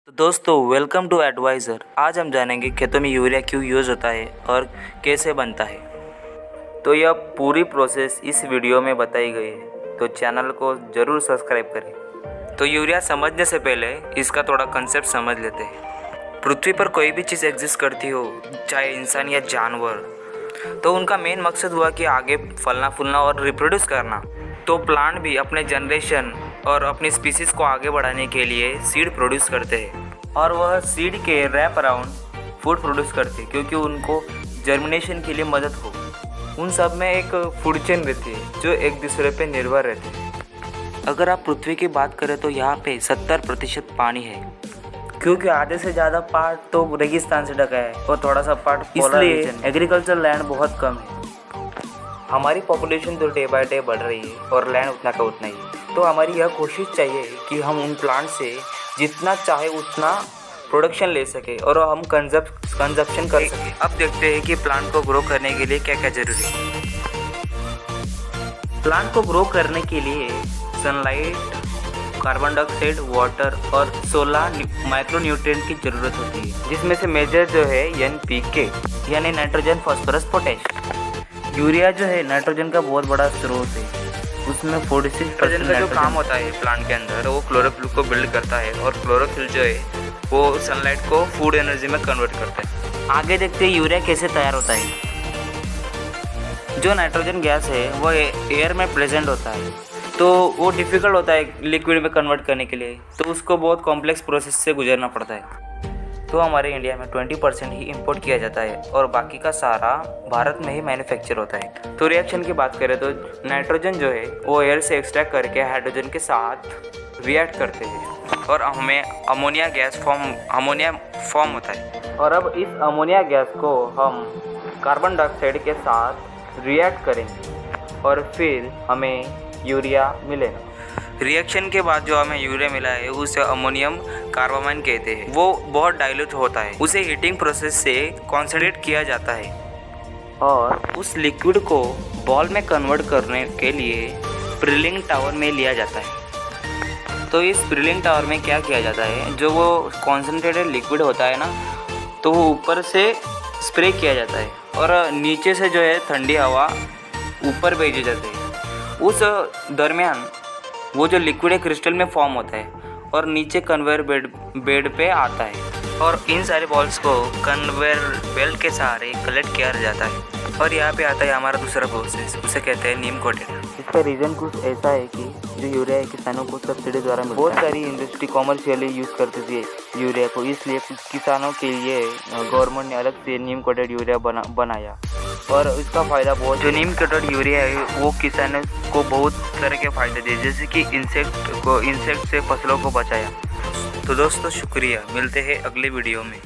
तो दोस्तों welcome to adviser. आज हम जानेंगे खेतों में यूरिया क्यों यूज़ होता है और कैसे बनता है। तो यह पूरी प्रोसेस इस वीडियो में बताई गई है, तो चैनल को ज़रूर सब्सक्राइब करें। तो यूरिया समझने से पहले इसका थोड़ा कंसेप्ट समझ लेते हैं। पृथ्वी पर कोई भी चीज़ एग्जिस्ट करती हो, चाहे इंसान या जानवर, तो उनका मेन मकसद हुआ कि आगे फलना फूलना और रिप्रोड्यूस करना। तो प्लांट भी अपने जनरेशन और अपनी स्पीसीज़ को आगे बढ़ाने के लिए सीड प्रोड्यूस करते हैं और वह सीड के रैप अराउंड फूड प्रोड्यूस करते हैं, क्योंकि उनको जर्मिनेशन के लिए मदद हो। उन सब में एक फूड चेन रहती है जो एक दूसरे पे निर्भर रहती है। अगर आप पृथ्वी की बात करें तो यहाँ पे 70% पानी है, क्योंकि आधे से ज़्यादा पार्ट तो रेगिस्तान से ढका है और थोड़ा सा part polar region. Agriculture land बहुत कम है। हमारी पॉपुलेशन तो डे बाय डे बढ़ रही है और लैंड उतना का उतना ही है। तो हमारी यह कोशिश चाहिए कि हम उन प्लांट से जितना चाहे उतना प्रोडक्शन ले सके और हम कंजप्शन कर सके। अब देखते हैं कि प्लांट को ग्रो करने के लिए क्या क्या जरूरी है। प्लांट को ग्रो करने के लिए सनलाइट, कार्बन डाइऑक्साइड, वाटर और 16 माइक्रोन्यूट्रिएंट की ज़रूरत होती है, जिसमें से मेजर जो है NPK यानी नाइट्रोजन, फॉस्फोरस, पोटेश। यूरिया जो है नाइट्रोजन का बहुत बड़ा स्रोत है। उसमें 46% का जो काम होता है प्लांट के अंदर, वो क्लोरोफिल को बिल्ड करता है और क्लोरोफिल जो है वो सनलाइट को फूड एनर्जी में कन्वर्ट करता है। आगे देखते हैं यूरिया कैसे तैयार होता है। जो नाइट्रोजन गैस है वो एयर में प्रेजेंट होता है, तो वो डिफ़िकल्ट होता है लिक्विड में कन्वर्ट करने के लिए, तो उसको बहुत कॉम्प्लेक्स प्रोसेस से गुजरना पड़ता है। तो हमारे इंडिया में 20% ही इंपोर्ट किया जाता है और बाकी का सारा भारत में ही मैन्युफैक्चर होता है। तो रिएक्शन की बात करें तो नाइट्रोजन जो है वो एयर से एक्सट्रैक्ट करके हाइड्रोजन के साथ रिएक्ट करते हैं और हमें अमोनिया फॉर्म होता है। और अब इस अमोनिया गैस को हम कार्बन डाइऑक्साइड के साथ रिएक्ट करेंगे और फिर हमें यूरिया मिलेगा। रिएक्शन के बाद जो हमें यूरिया मिला है उसे अमोनियम कार्बामाइन कहते हैं। वो बहुत डाइल्यूट होता है, उसे हीटिंग प्रोसेस से कॉन्सेंट्रेट किया जाता है और उस लिक्विड को बॉल में कन्वर्ट करने के लिए प्रिलिंग टावर में लिया जाता है। तो इस प्रिलिंग टावर में क्या किया जाता है, जो वो कॉन्सेंट्रेटेड लिक्विड होता है ना, तो वो ऊपर से स्प्रे किया जाता है और नीचे से जो है ठंडी हवा ऊपर भेजी जाती है। उस दरमियान वो जो लिक्विड है क्रिस्टल में फॉर्म होता है और नीचे कन्वेयर बेड पे आता है और इन सारे बॉल्स को कन्वेयर बेल्ट के सहारे कलेक्ट किया जाता है। और यहाँ पे आता है हमारा दूसरा प्रोसेस, उसे कहते हैं नीम कोटेड। इसका रीज़न कुछ ऐसा है कि जो यूरिया है किसानों को सब्सिडी द्वारा मिलता है। बहुत सारी इंडस्ट्री कॉमर्शियली यूज़ करती थी यूरिया को, इसलिए किसानों के लिए गवर्नमेंट ने अलग से नीम कोटेड यूरिया बनाया और इसका फ़ायदा बहुत। जो नीम कोटेड यूरिया है वो किसानों को बहुत तरह के फ़ायदे दिए, जैसे कि इंसेक्ट से फसलों को बचाया। तो दोस्तों शुक्रिया, मिलते हैं अगले वीडियो में।